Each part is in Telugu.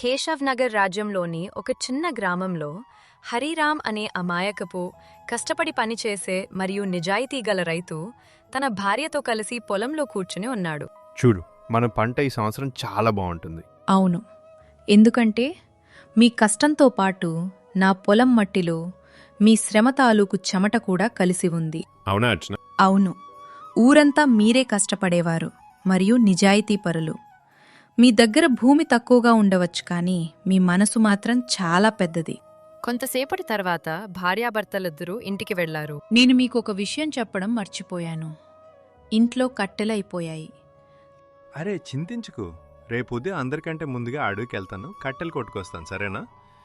కేశవ్ నగర్ రాజ్యంలోని ఒక చిన్న గ్రామంలో హరిరామ్ అనే అమాయకపు కష్టపడి పనిచేసే మరియు నిజాయితీగల రైతు తన భార్యతో కలిసి పొలంలో కూర్చుని ఉన్నాడు. చూడు, మన పంట ఈ సంవత్సరం చాలా బాగుంటుంది. అవును, ఎందుకంటే మీ కష్టంతో పాటు నా పొలం మట్టిలో మీ శ్రమ తాలూకు చెమట కూడా కలిసి ఉంది. అవునా అర్చన? అవును, ఊరంతా మీరే కష్టపడేవారు మరియు నిజాయితీపరులు. మీ దగ్గర భూమి తక్కువగా ఉండవచ్చు, కానీ మీ మనసు మాత్రం చాలా పెద్దది. కొంతసేపటి తర్వాత భార్యాభర్తలిద్దరూ ఇంటికి వెళ్లారు. నేను మీకు ఒక విషయం చెప్పడం మర్చిపోయాను. ఇంట్లో కట్టెలైపోయాయి. అరే చింతించుకు, రేపు ఉదయం అందరికంటే ముందుగా అడవికి వెళ్తాను, కట్టెలు కొట్టుకొస్తాను, సరేనా?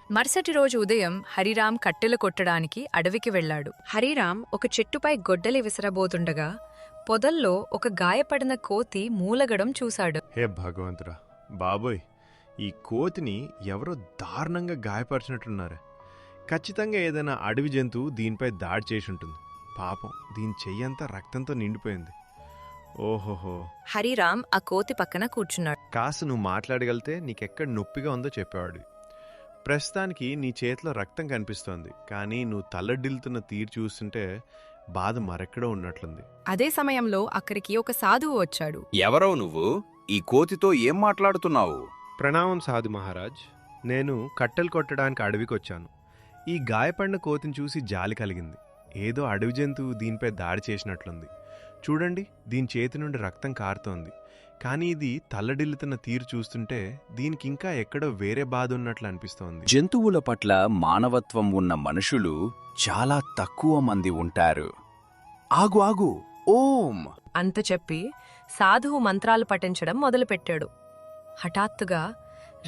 మరుసటి రోజు ఉదయం హరిరామ్ కట్టెలు కొట్టడానికి అడవికి వెళ్లాడు. హరిరామ్ ఒక చెట్టుపై గొడ్డలి విసరబోతుండగా పొదల్లో ఒక గాయపడిన కోతి మూలగడం చూశాడు. హే భగవంతుడా, బాబోయ్, ఈ కోతిని ఎవరో దారుణంగా గాయపరిచినట్టున్నారు. ఖచ్చితంగా ఏదైనా అడవి జంతువు దీనిపై దాడి చేసి ఉంటుంది. పాపం, దీని చెయ్యంతా రక్తంతో నిండిపోయింది. ఓహోహో. హరిరామ్ ఆ కోతి పక్కన కూర్చున్నాడు. కాస్త నువ్వు మాట్లాడగలితే నీకెక్కడ నొప్పిగా ఉందో చెప్పేవాడు. ప్రస్తుతానికి నీ చేతిలో రక్తం కనిపిస్తోంది, కానీ నువ్వు తల్లడిల్లుతున్న తీరు చూస్తుంటే బాధ మరెక్కడో ఉన్నట్లుంది. అదే సమయంలో అక్కడికి ఒక సాధువు వచ్చాడు. ఎవరో నువ్వు? ఈ కోతితో ఏం మాట్లాడుతున్నావు? ప్రణామం సాధు మహారాజ్, నేను కట్టెలు కొట్టడానికి అడవికొచ్చాను. ఈ గాయపడిన కోతిని చూసి జాలి కలిగింది. ఏదో అడవి జంతువు దీనిపై దాడి చేసినట్లుంది. చూడండి, దీని చేతి నుండి రక్తం కారుతోంది, కానీ ఇది తల్లడిల్లుతున్న తీరు చూస్తుంటే దీనికి ఇంకా ఎక్కడో వేరే బాధ ఉన్నట్లు అనిపిస్తోంది. జంతువుల పట్ల మానవత్వం ఉన్న మనుషులు చాలా తక్కువ మంది ఉంటారు. ఆగు ఆగు, ఓం అంత చెప్పి సాధువు మంత్రాలు పఠించడం మొదలుపెట్టాడు. హఠాత్తుగా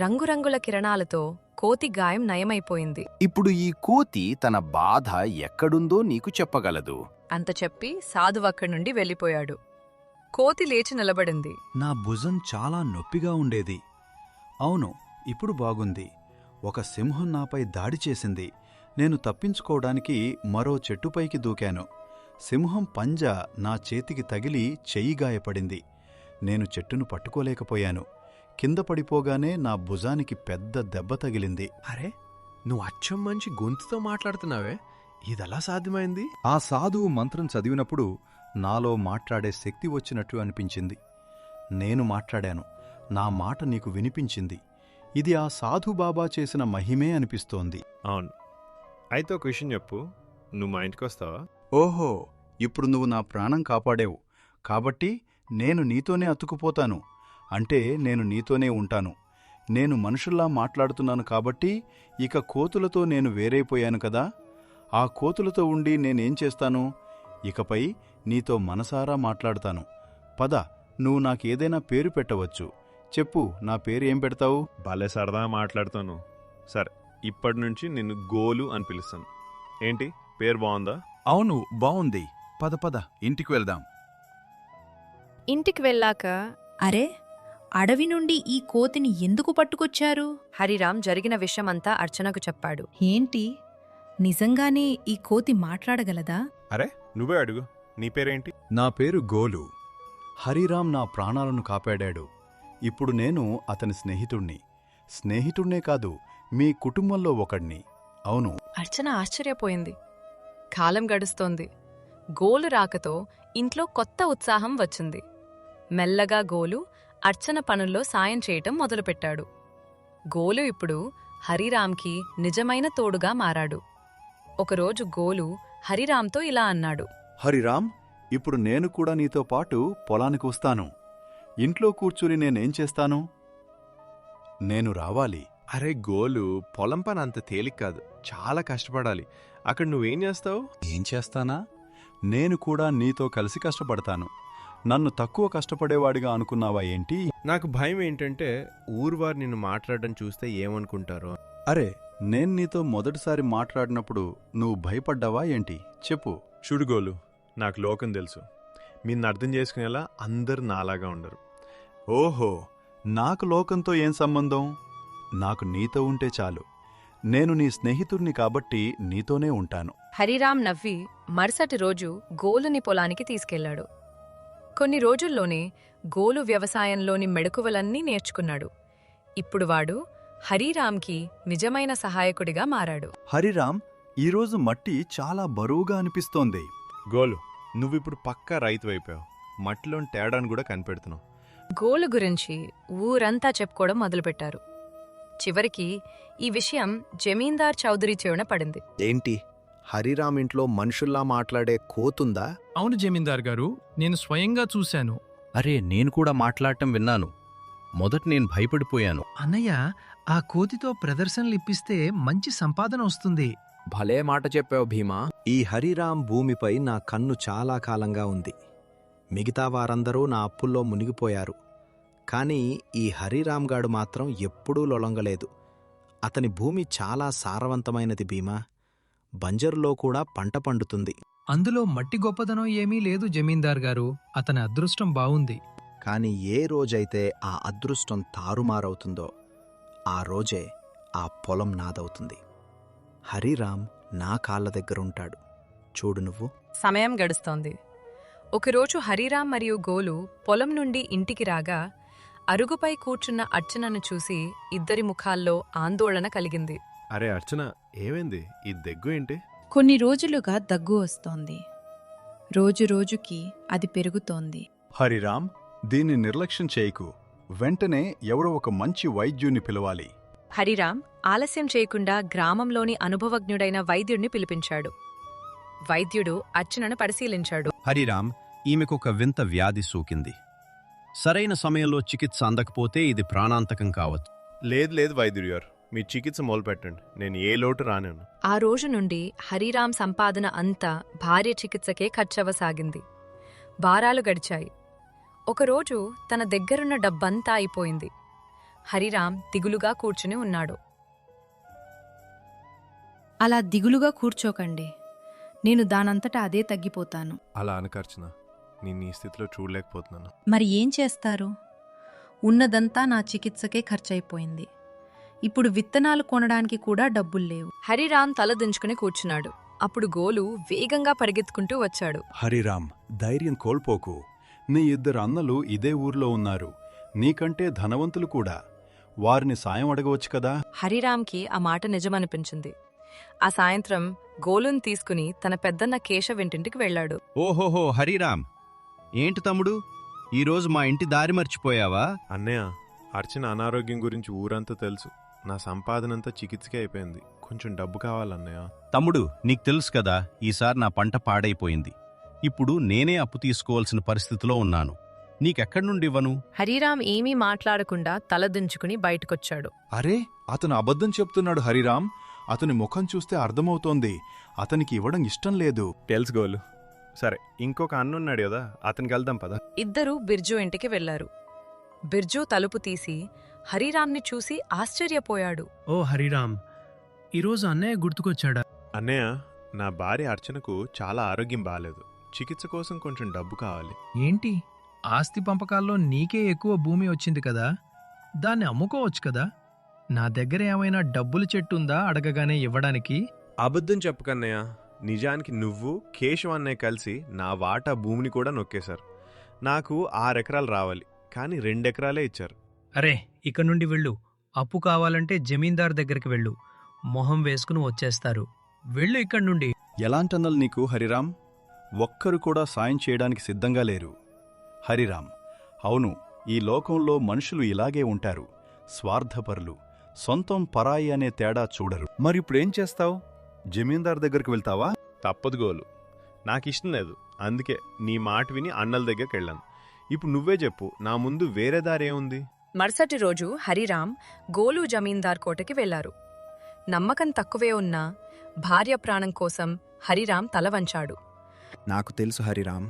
రంగురంగుల కిరణాలతో కోతి గాయం నయమైపోయింది. ఇప్పుడు ఈ కోతి తన బాధ ఎక్కడుందో నీకు చెప్పగలదు. అంత చెప్పి సాధువు అక్కడి నుండి వెళ్ళిపోయాడు. కోతి లేచి నిలబడింది. నా భుజం చాలా నొప్పిగా ఉండేది. అవును, ఇప్పుడు బాగుంది. ఒక సింహం నాపై దాడి చేసింది. నేను తప్పించుకోవడానికి మరో చెట్టుపైకి దూకాను. సింహం పంజా నా చేతికి తగిలి చెయ్యి గాయపడింది. నేను చెట్టును పట్టుకోలేకపోయాను. కింద పడిపోగానే నా భుజానికి పెద్ద దెబ్బ తగిలింది. అరే, నువ్వు అచ్చం మంచి గొంతుతో మాట్లాడుతున్నావే, ఇదెలా సాధ్యమైంది? ఆ సాధువు మంత్రం చదివినప్పుడు నాలో మాట్లాడే శక్తి వచ్చినట్టు అనిపించింది. నేను మాట్లాడాను. నా మాట నీకు వినిపించింది. ఇది ఆ సాధుబాబా చేసిన మహిమే అనిపిస్తోంది. అవును, అయితే ఒక విషయం చెప్పు, నువ్వు మా ఇంటికి వస్తావా? ఓహో, ఇప్పుడు నువ్వు నా ప్రాణం కాపాడేవు, కాబట్టి నేను నీతోనే అతుకుపోతాను. అంటే నేను నీతోనే ఉంటాను. నేను మనుషుల్లా మాట్లాడుతున్నాను కాబట్టి ఇక కోతులతో నేను వేరైపోయాను కదా. ఆ కోతులతో ఉండి నేనేం చేస్తాను? ఇకపై నీతో మనసారా మాట్లాడతాను. పద, నువ్వు నాకేదైనా పేరు పెట్టవచ్చు. చెప్పు, నా పేరు ఏం పెడతావు? భలే సరదా మాట్లాడుతాను. సరే, ఇప్పటినుంచి నిన్ను గోలు అని పిలుస్తాను. ఏంటి, పేరు బాగుందా? అవును, బావుంది. పద పద, ఇంటికి వెళ్దాం. ఇంటికి వెళ్ళాక అరే, అడవి నుండి ఈ కోతిని ఎందుకు పట్టుకొచ్చారు? హరిరామ్ జరిగిన విషయమంతా అర్చనకు చెప్పాడు. ఏంటి, నిజంగానే ఈ కోతి మాట్లాడగలదా? అరే, నువ్వే అడుగు, నీ పేరేంటి? నా పేరు గోలు. హరిరామ్ నా ప్రాణాలను కాపాడాడు. ఇప్పుడు నేను అతని స్నేహితుణ్ణి. స్నేహితుణ్ణే కాదు, మీ కుటుంబంలో ఒకణ్ణి. అవును. అర్చన ఆశ్చర్యపోయింది. కాలం గడుస్తోంది. గోలు రాకతో ఇంట్లో కొత్త ఉత్సాహం వచ్చింది. మెల్లగా గోలు అర్చన పనుల్లో సాయం చేయటం మొదలుపెట్టాడు. గోలు ఇప్పుడు హరిరామ్కి నిజమైన తోడుగా మారాడు. ఒకరోజు గోలు హరిరామ్తో ఇలా అన్నాడు. హరిరామ్, ఇప్పుడు నేను కూడా నీతో పాటు పొలానికి వస్తాను. ఇంట్లో కూర్చుని నేనేం చేస్తాను? నేను రావాలి. అరే గోలు, పొలం పని అంత తేలిక కాదు, చాలా కష్టపడాలి. అక్కడ నువ్వేం చేస్తావు? ఏం చేస్తానా? నేను కూడా నీతో కలిసి కష్టపడతాను. నన్ను తక్కువ కష్టపడేవాడిగా అనుకున్నావా ఏంటి? నాకు భయం ఏంటంటే ఊరువారు నిన్ను మాట్లాడడం చూస్తే ఏమనుకుంటారో. అరే, నేను నీతో మొదటిసారి మాట్లాడినప్పుడు నువ్వు భయపడ్డావా ఏంటి? చెప్పు. చూడుగోలు, నాకు లోకం తెలుసు. నిన్ను అర్థం చేసుకునేలా అందరు నాలాగా ఉండరు. ఓహో, నాకు లోకంతో ఏం సంబంధం? నాకు నీతో ఉంటే చాలు. నేను నీ స్నేహితుణ్ణి కాబట్టి నీతోనే ఉంటాను. హరిరామ్ నవ్వి మరుసటి రోజు గోలుని పొలానికి తీసుకెళ్లాడు. కొన్ని రోజుల్లోనే గోలు వ్యవసాయంలోని మెళకువలన్నీ నేర్చుకున్నాడు. ఇప్పుడు వాడు హరిరామ్కి నిజమైన సహాయకుడిగా మారాడు. హరిరామ్, ఈరోజు మట్టి చాలా బరువుగా అనిపిస్తోంది. గోలు, నువ్విప్పుడు పక్కా రైతు అయిపోయావు. మట్టిలోని తేడాను కూడా కనిపెడుతున్నావు. గోలు గురించి ఊరంతా చెప్పుకోవడం మొదలుపెట్టారు. చివరికి ఈ విషయం జమీందార్ చౌదరి చెవున పడింది. ఏంటి, హరిరామ్ ఇంట్లో మనుషుల్లా మాట్లాడే కోతుందా? అవును జమీందార్ గారు, నేను స్వయంగా చూశాను. అరే, నేను కూడా మాట్లాడటం విన్నాను. మొదట నేను భయపడిపోయాను. అన్నయ్య, ఆ కోతితో ప్రదర్శనలిప్పిస్తే మంచి సంపాదన వస్తుంది. భలే మాట చెప్పావు భీమా. ఈ హరిరామ్ భూమిపై నా కన్ను చాలా కాలంగా ఉంది. మిగతా వారందరూ నా అప్పుల్లో మునిగిపోయారు. కానీ ఈ హరిరామ్ గాడు మాత్రం ఎప్పుడూ లొలంగలేదు. అతని భూమి చాలా సారవంతమైనది భీమా. బంజరులో కూడా పంట పండుతుంది. అందులో మట్టి గొప్పదనం ఏమీ లేదు జమీందార్ గారు. అతని అదృష్టం బావుంది. కాని ఏ రోజైతే ఆ అదృష్టం తారుమారవుతుందో ఆ రోజే ఆ పొలం నాదవుతుంది. హరిరామ్ నా కాళ్ళ దగ్గరుంటాడు. చూడు నువ్వు. సమయం గడుస్తోంది. ఒకరోజు హరిరామ్ మరియు గోలు పొలం నుండి ఇంటికి రాగా అరుగుపై కూర్చున్న అర్చనను చూసి ఇద్దరి ముఖాల్లో ఆందోళన కలిగింది. అరే అర్చన, ఏమైంది? ఈ దగ్గు ఏంటి? కొన్ని రోజులుగా దగ్గు వస్తోంది. రోజురోజుకి అది పెరుగుతోంది. హరిరామ్, దీన్ని నిర్లక్ష్యం చేయకు. వెంటనే ఎవరో ఒక మంచి వైద్యుని పిలవాలి. హరిరామ్ ఆలస్యం చేయకుండా గ్రామంలోని అనుభవజ్ఞుడైన వైద్యుడిని పిలిపించాడు. వైద్యుడు అర్చనను పరిశీలించాడు. హరిరామ్, ఈమెకొక వింత వ్యాధి సోకింది. సరైన సమయంలో చికిత్స అందకపోతే ఇది ప్రాణాంతకం కావచ్చు. లేదు వైద్యుడు గారు, మీ చికిత్స మొదలుపెట్టండి. నేను ఏ లోటు రానేను. ఆ రోజు నుండి హరిరామ్ సంపాదన అంతా భార్య చికిత్సకే ఖర్చవసాగింది. వారాలు గడిచాయి. ఒకరోజు తన దగ్గరున్న డబ్బంతా అయిపోయింది. హరిరామ్ దిగులుగా కూర్చుని ఉన్నాడు. అలా దిగులుగా కూర్చోకండి. నేను దానంతటా అదే తగ్గిపోతాను. అలా అనకర్చన, నేను ఈ స్థితిలో చూడలేకపోతున్నాను. మరి ఏం చేస్తారు? ఉన్నదంతా నా చికిత్సకే ఖర్చయిపోయింది. ఇప్పుడు విత్తనాలు కొనడానికి కూడా డబ్బుల్లేవు. హరిరామ్ తలదించుకుని కూర్చున్నాడు. అప్పుడు గోలు వేగంగా పరిగెత్తుకుంటూ వచ్చాడు. హరిరామ్, ధైర్యం కోల్పోకు. నీ ఇద్దరు అన్నలు ఇదే ఊర్లో ఉన్నారు. నీకంటే ధనవంతులు కూడా. వారిని సాయం అడగవచ్చు కదా. హరిరామ్కి ఆ మాట నిజమనిపించింది. ఆ సాయంత్రం గోలును తీసుకుని తన పెద్దన్న కేశవ్ ఇంటింటికి వెళ్లాడు. ఓహోహో హరిరామ్, ఏంటి తమ్ముడు, ఈరోజు మా ఇంటి దారి మర్చిపోయావా? అన్నయ్య, అర్చన అనారోగ్యం గురించి ఊరంతా తెలుసు. నా సంపాదనంతా చికిత్సకే అయిపోయింది. కొంచెం డబ్బు కావాలన్నయ్య. తమ్ముడు, నీకు తెలుసు కదా, ఈసారి నా పంట పాడైపోయింది. ఇప్పుడు నేనే అప్పు తీసుకోవాల్సిన పరిస్థితిలో ఉన్నాను. నీకెక్కడి నుండి ఇవ్వను? హరిరామ్ ఏమీ మాట్లాడకుండా తలదించుకుని బయటకొచ్చాడు. అరే, అతను అబద్ధం చెప్తున్నాడు హరిరామ్. అతని ముఖం చూస్తే అర్థమవుతోంది అతనికి ఇవ్వడం ఇష్టం లేదు. తెలుసు గోలు. సరే, ఇంకొక అన్నున్నాడు కదా, అతనికి వెళ్దాం పద. ఇద్దరూ బిర్జు ఇంటికి వెళ్లారు. బిర్జు తలుపు తీసి హరిరామ్ని చూసి ఆశ్చర్యపోయాడు. ఓ హరిరామ్, ఈరోజు అన్నయ్య గుర్తుకొచ్చాడా? అన్నయ్య, నా భార్య అర్చనకు చాలా ఆరోగ్యం బాలేదు. చికిత్స కోసం కొంచెం డబ్బు కావాలి. ఏంటి, ఆస్తి పంపకాల్లో నీకే ఎక్కువ భూమి వచ్చింది కదా, దాన్ని అమ్ముకోవచ్చు కదా. నా దగ్గర ఏమైనా డబ్బుల చెట్టుందా అడగగానే ఇవ్వడానికి? అబద్ధం చెప్పకన్నయ్య, నిజానికి నువ్వు కేశవ్ అన్నయ్య కలిసి నా వాటా భూమిని కూడా నొక్కేశారు. నాకు 6 ఎకరాలు రావాలి, కానీ 2 ఎకరాలే ఇచ్చారు. అరే, ఇక నుండి వెళ్ళు. అప్పు కావాలంటే జమీందార్ దగ్గరికి వెళ్ళు. మొహం వేసుకుని వచ్చేస్తారు. వెళ్ళు ఇక్కడి నుండి. ఎలాంటన్నలు నీకు హరిరామ్? ఒక్కరు కూడా సాయం చేయడానికి సిద్ధంగా లేరు. హరిరామ్, అవును, ఈ లోకంలో మనుషులు ఇలాగే ఉంటారు. స్వార్థపరులు. సొంతం పరాయి అనే తేడా చూడరు. మరిప్పుడేం చేస్తావు? జమీందార్ దగ్గరికి వెళ్తావా? తప్పదు గోలు, నాకిష్టం లేదు. అందుకే నీ మాట విని అన్నల దగ్గరికి వెళ్ళాను. ఇప్పుడు నువ్వే చెప్పు, నా ముందు వేరే దారేముంది? మరుసటి రోజు హరిరామ్ గోలు జమీందార్ కోటకి వెళ్లారు. నమ్మకం తక్కువే ఉన్నా భార్య ప్రాణం కోసం హరిరామ్ తల వంచాడు. నాకు తెలుసు హరిరామ్,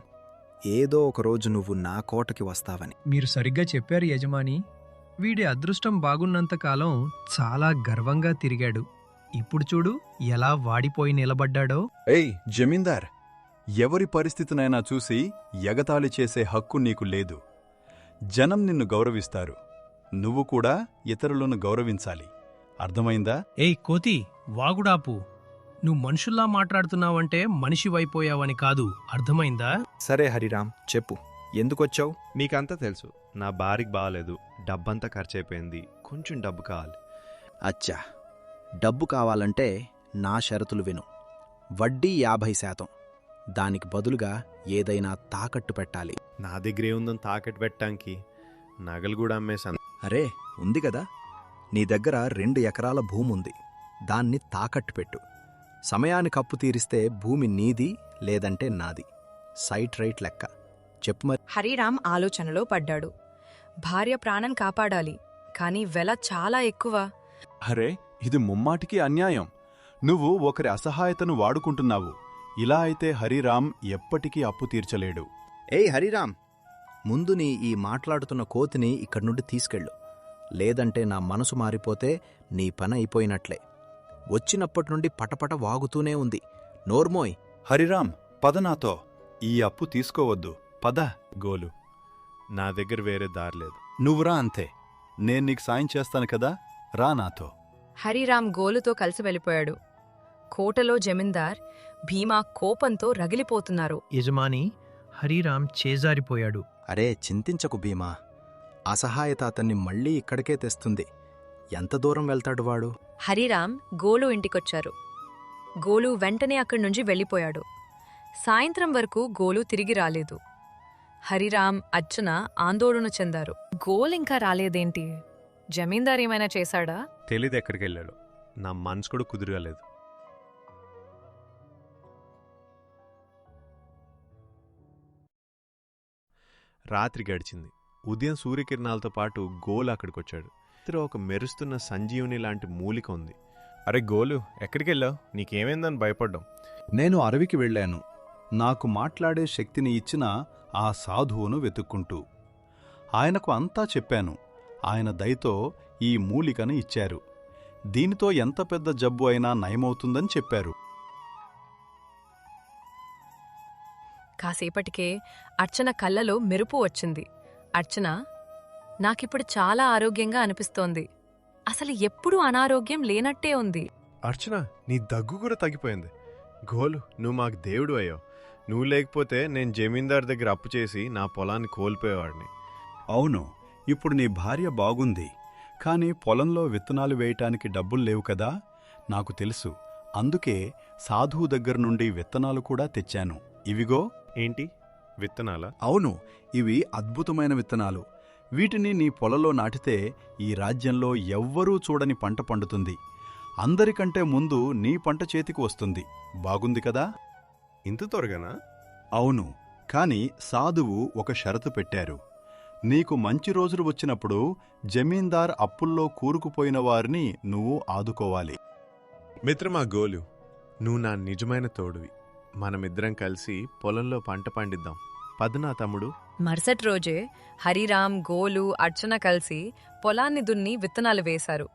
ఏదో ఒకరోజు నువ్వు నా కోటకి వస్తావని. మీరు సరిగ్గా చెప్పారు యజమాని. వీడి అదృష్టం బాగున్నంతకాలం చాలా గర్వంగా తిరిగాడు. ఇప్పుడు చూడు ఎలా వాడిపోయి నిలబడ్డాడో. ఏయ్ జమీందార్, ఎవరి పరిస్థితినైనా చూసి ఎగతాళి చేసే హక్కు నీకు లేదు. జనం నిన్ను గౌరవిస్తారు. నువ్వు కూడా ఇతరులను గౌరవించాలి. అర్థమైందా? ఏయ్ కోతి, వాగుడాపు. నువ్వు మనుషుల్లా మాట్లాడుతున్నావంటే మనిషివైపోయావని కాదు, అర్థమైందా? సరే హరిరామ్, చెప్పు, ఎందుకొచ్చావు? నీకంతా తెలుసు, నా భార్యకి బాగాలేదు. డబ్బంతా ఖర్చయిపోయింది. కొంచెం డబ్బు కావాలి. అచ్చా, డబ్బు కావాలంటే నా షరతులు విను. వడ్డీ 50%. దానికి బదులుగా ఏదైనా తాకట్టు పెట్టాలి. నా దగ్గర ఏముందని తాకట్టు పెట్టడానికి? నగలు కూడా అమ్మేశాను. అరే, ఉంది కదా, నీ దగ్గర 2 ఎకరాల భూముంది. దాన్ని తాకట్టు పెట్టు. సమయానికి అప్పు తీరిస్తే భూమి నీది లేదంటే నాది. సైట్ రైట్ లెక్క చెప్పు మరి. హరిరామ్ ఆలోచనలో పడ్డాడు. భార్య ప్రాణం కాపాడాలి, కానీ వెల చాలా ఎక్కువ. అరే, ఇది ముమ్మాటికి అన్యాయం. నువ్వు ఒకరి అసహాయతను వాడుకుంటున్నావు. ఇలా అయితే హరిరామ్ ఎప్పటికీ అప్పు తీర్చలేడు. ఏయ్ హరిరామ్, ముందు నీ ఈ మాట్లాడుతున్న కోతిని ఇక్కడి నుండి తీసుకెళ్ళు. లేదంటే నా మనసు మారిపోతే నీ పని అయిపోయినట్లే. వచ్చినప్పటి నుండి పటపట వాగుతూనే ఉంది. నోర్మోయ్. హరిరామ్, పద నాతో. ఈ అప్పు తీసుకోవద్దు, పద. గోలు, నా దగ్గర వేరే దారి లేదు. నువ్వురా, అంతే. నేను నీకు సాయం చేస్తాను కదా, రా నాతో. హరిరామ్ గోలుతో కలిసి వెళ్ళిపోయాడు. కోటలో జమీందార్ భీమా కోపంతో రగిలిపోతున్నారు. యజమాని, హరిరామ్ చేజారిపోయాడు. అరే చింతించకు భీమా, అసహాయత అతన్ని మళ్ళీ ఇక్కడికే తెస్తుంది. ఎంత దూరం వెళ్తాడు వాడు? హరిరామ్ గోలు ఇంటికొచ్చారు. గోలు వెంటనే అక్కడి నుంచి వెళ్ళిపోయాడు. సాయంత్రం వరకు గోలు తిరిగి రాలేదు. హరిరామ్, అర్చన ఆందోళన చెందారు. గోల్ ఇంకా రాలేదేంటి? జమీందార్ ఏమైనా చేశాడా? తెలీదు ఎక్కడికి వెళ్ళాడు. నా మనసు కూడా కుదురలేదు. రాత్రి గడిచింది. ఉదయం సూర్యకిరణాలతో పాటు గోలు అక్కడికొచ్చాడు. ఇతర ఒక మెరుస్తున్న సంజీవుని లాంటి మూలిక ఉంది. అరే గోలు, ఎక్కడికి వెళ్ళావు? నీకేమైందని భయపడ్డాం. నేను అడవికి వెళ్ళాను, నాకు మాట్లాడే శక్తిని ఇచ్చిన ఆ సాధువును వెతుక్కుంటూ. ఆయనకు అంతా చెప్పాను. ఆయన దయతో ఈ మూలికను ఇచ్చారు. దీనితో ఎంత పెద్ద జబ్బు అయినా నయమవుతుందని చెప్పారు. కాసేపటికే అర్చన కళ్ళలో మెరుపు వచ్చింది. అర్చన, నాకిప్పుడు చాలా ఆరోగ్యంగా అనిపిస్తోంది. అసలు ఎప్పుడూ అనారోగ్యం లేనట్టే ఉంది. అర్చన, నీ దగ్గు కూడా తగ్గిపోయింది. గోలు, నువ్వు మాకు దేవుడు అయ్యావు. నువ్వు లేకపోతే నేను జమీందార్ దగ్గర అప్పు చేసి నా పొలాన్ని కోల్పోయేవాడిని. అవును, ఇప్పుడు నీ భార్య బాగుంది, కాని పొలంలో విత్తనాలు వేయటానికి డబ్బులు లేవు కదా. నాకు తెలుసు, అందుకే సాధువు దగ్గర నుండి విత్తనాలు కూడా తెచ్చాను. ఇవిగో. ఏంటి విత్తనాలా? అవును, ఇవి అద్భుతమైన విత్తనాలు. వీటిని నీ పొలంలో నాటితే ఈ రాజ్యంలో ఎవ్వరూ చూడని పంట పండుతుంది. అందరికంటే ముందు నీ పంట చేతికి వస్తుంది. బాగుంది కదా? ఇంత త్వరగానా? అవును, కాని సాధువు ఒక షరతు పెట్టారు. నీకు మంచి రోజులు వచ్చినప్పుడు జమీందార్ అప్పుల్లో కూరుకుపోయిన వారిని నువ్వు ఆదుకోవాలి. మిత్రమా గోలు, నువ్వు నా నిజమైన తోడువి. మనమిద్దరం కలిసి పొలంలో పంట పండిద్దాం. పదునా తమ్ముడు. మరుసటి రోజే హరిరామ్, గోలు, అర్చన కలిసి పొలాన్ని దున్ని విత్తనాలు వేశారు.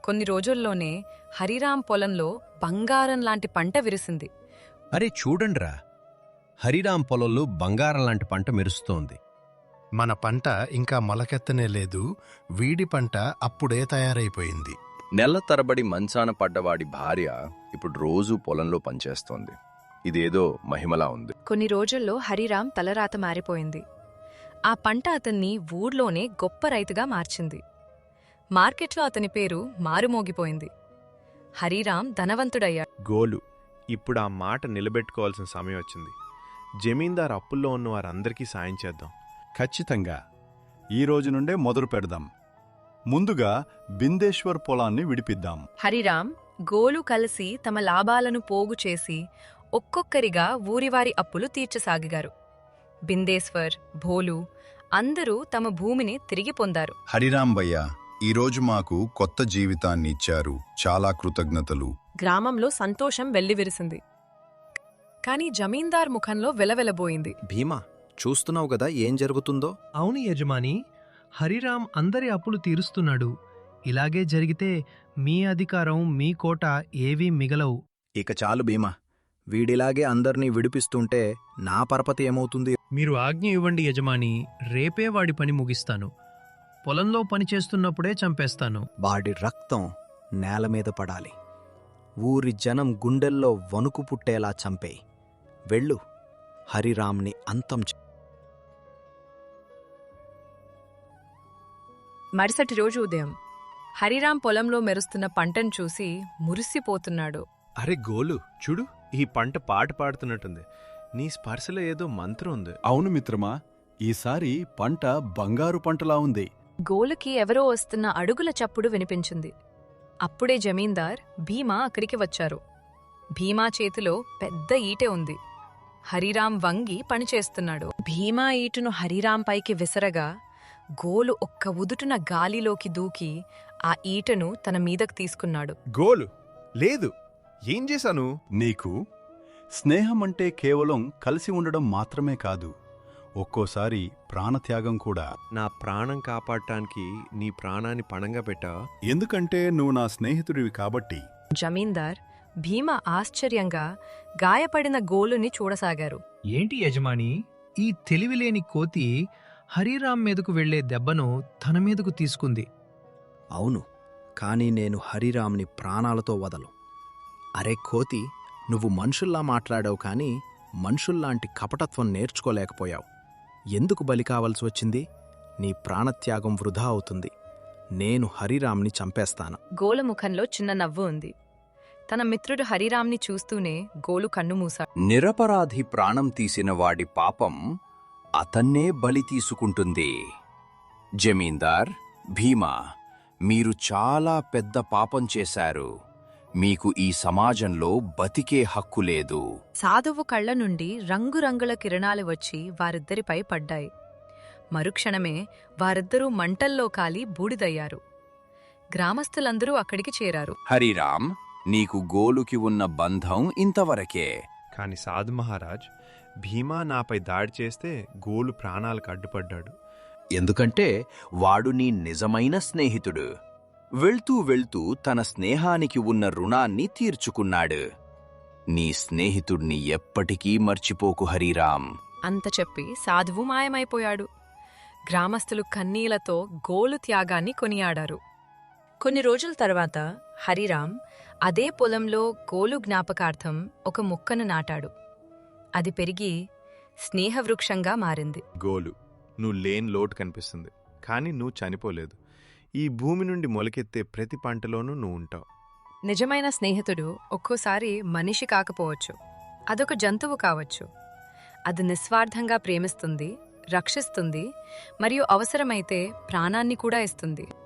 కొన్ని రోజుల్లోనే హరిరామ్ పొలంలో బంగారం లాంటి పంట విరిసింది. అరే చూడండ్రా, హరిరామ్ పొలంలో బంగారం లాంటి పంట మెరుస్తోంది. మన పంట ఇంకా మొలకెత్తనే లేదు, వీడి పంట అప్పుడే తయారైపోయింది. నెల తరబడి మంచాన పడ్డవాడి భార్య ఇప్పుడు రోజూ పొలంలో పనిచేస్తోంది. ఇదేదో మహిమలా ఉంది. కొన్ని రోజుల్లో హరిరామ్ తలరాత మారిపోయింది. ఆ పంట అతన్ని ఊర్లోనే గొప్ప రైతుగా మార్చింది. మార్కెట్లో అతని పేరు మారుమోగిపోయింది. హరిరామ్ ధనవంతుడయ్యాడు. గోలు, ఇప్పుడు ఆ మాట నిలబెట్టుకోవాల్సిన సమయం వచ్చింది. జమీందార్ అప్పుల్లో ఉన్న వారందరికీ సాయం చేద్దాం. ఖచ్చితంగా. ఈ రోజు నుండే మొదలు పెడదాం. ముందుగా బిందేశ్వర్ పొలాన్ని విడిపిద్దాం. హరిరామ్, గోలు కలిసి తమ లాభాలను పోగు చేసి ఒక్కొక్కరిగా ఊరివారి అప్పులు తీర్చసాగారు. బిందేశ్వర్, భోలు అందరూ తమ భూమిని తిరిగి పొందారు. హరిరామ్ భయ్యా, ఈరోజు మాకు కొత్త జీవితాన్ని ఇచ్చారు. చాలా కృతజ్ఞతలు. గ్రామంలో సంతోషం వెల్లివిరిసింది. కాని జమీందార్ ముఖంలో వెలవెలబోయింది. భీమా, చూస్తున్నావు గదా ఏం జరుగుతుందో? అవును యజమాని, హరిరామ్ అందరి అప్పులు తీరుస్తున్నాడు. ఇలాగే జరిగితే మీ అధికారం, మీ కోట ఏవీ మిగలవు. ఇక చాలు భీమా, వీడిలాగే అందర్నీ విడిపిస్తుంటే నా పరపతి ఏమవుతుంది? మీరు ఆజ్ఞ ఇవ్వండి యజమాని, రేపే వాడి పని ముగిస్తాను. పొలంలో పనిచేస్తున్నప్పుడే చంపేస్తాను. వాడి రక్తం నేల మీద పడాలి. ఊరి జనం గుండెల్లో వణుకు పుట్టేలా చంపేయి. వెళ్ళు, హరిరామ్ని అంతం చే. మరుసటి రోజు ఉదయం హరిరాం పొలంలో మెరుస్తున్న పంటను చూసి మురిసిపోతున్నాడు. అరే గోలు, చూడు, ఈ పంట పాట పాడుతున్నట్టుంది. నీ స్పర్శలో ఏదో మంత్రం ఉంది. అవును మిత్రమా, ఈసారి పంట బంగారు పంటలా ఉంది. గోలుకి ఎవరో వస్తున్న అడుగుల చప్పుడు వినిపించింది. అప్పుడే జమీందార్ భీమా అక్కడికి వచ్చారు. భీమా చేతిలో పెద్ద ఈటె ఉంది. హరిరాం వంగి పనిచేస్తున్నాడు. భీమా ఈటును హరిరాం పైకి విసరగా గోలు ఒక్క ఉదుటున గాలిలోకి దూకి ఆ ఈటను తన మీదకు తీసుకున్నాడు. గోలు, లేదు, ఏం చేశాను? నీకు స్నేహం అంటే కేవలం కలిసి ఉండడం మాత్రమే కాదు, ఒక్కోసారి ప్రాణత్యాగం కూడా. నా ప్రాణం కాపాడటానికి నీ ప్రాణాన్ని పణంగా పెట్టా? ఎందుకంటే నువ్వు నా స్నేహితుడివి కాబట్టి. జమీందార్ భీమా ఆశ్చర్యంగా గాయపడిన గోలుని చూడసాగారు. ఏంటి యజమాని, ఈ తెలివిలేని కోతి హరిరాం మీదకు వెళ్లే దెబ్బను తన మీదకు తీసుకుంది. అవును, కానీ నేను హరిరామ్ని ప్రాణాలతో వదలు. అరే కోతి, నువ్వు మనుషుల్లా మాట్లాడావు కానీ మనుషుల్లాంటి కపటత్వం నేర్చుకోలేకపోయావు. ఎందుకు బలి కావలసి వచ్చింది? నీ ప్రాణత్యాగం వృధా అవుతుంది. నేను హరిరామ్ని చంపేస్తాను. గోలు ముఖంలో చిన్న నవ్వు ఉంది. తన మిత్రుడు హరిరాంని చూస్తూనే గోలు కన్ను మూశాడు. నిరపరాధి ప్రాణం తీసిన వాడి పాపం అతన్నే బలి తీసుకుంటుంది. జమీందార్, భీమా, మీరు చాలా పెద్ద పాపం చేశారు. మీకు ఈ సమాజంలో బతికే హక్కు లేదు. సాధువు కళ్ల నుండి రంగురంగుల కిరణాలు వచ్చి వారిద్దరిపై పడ్డాయి. మరుక్షణమే వారిద్దరూ మంటల్లో కాలి బూడిదయ్యారు. గ్రామస్తులందరూ అక్కడికి చేరారు. హరిరాం, నీకు గోలుకి ఉన్న బంధం ఇంతవరకే. కాని సాధు మహారాజ్, భీమా నాపై దాడి చేస్తే గోలు ప్రాణాలకు అడ్డుపడ్డాడు. ఎందుకంటే వాడు నీ నిజమైన స్నేహితుడు. వెళ్తూ వెళ్తూ తన స్నేహానికి ఉన్న రుణాన్ని తీర్చుకున్నాడు. నీ స్నేహితుడిని ఎప్పటికీ మర్చిపోకు హరిరాం. అంత చెప్పి సాధువు మాయమైపోయాడు. గ్రామస్తులు కన్నీలతో గోలు త్యాగాన్ని కొనియాడారు. కొన్ని రోజుల తర్వాత హరిరాం అదే పొలంలో గోలు జ్ఞాపకార్థం ఒక మొక్కను నాటాడు. అది పెరిగి స్నేహవృక్షంగా మారింది. గోలు, నువ్వు లేని లోటు కనిపిస్తుంది, కానీ నువ్వు చనిపోలేదు. ఈ భూమి నుండి మొలకెత్తే ప్రతి పంటలోనూ నువ్వు ఉంటావు. నిజమైన స్నేహితుడు ఒక్కోసారి మనిషి కాకపోవచ్చు, అదొక జంతువు కావచ్చు. అది నిస్వార్థంగా ప్రేమిస్తుంది, రక్షిస్తుంది మరియు అవసరమైతే ప్రాణాన్ని కూడా ఇస్తుంది.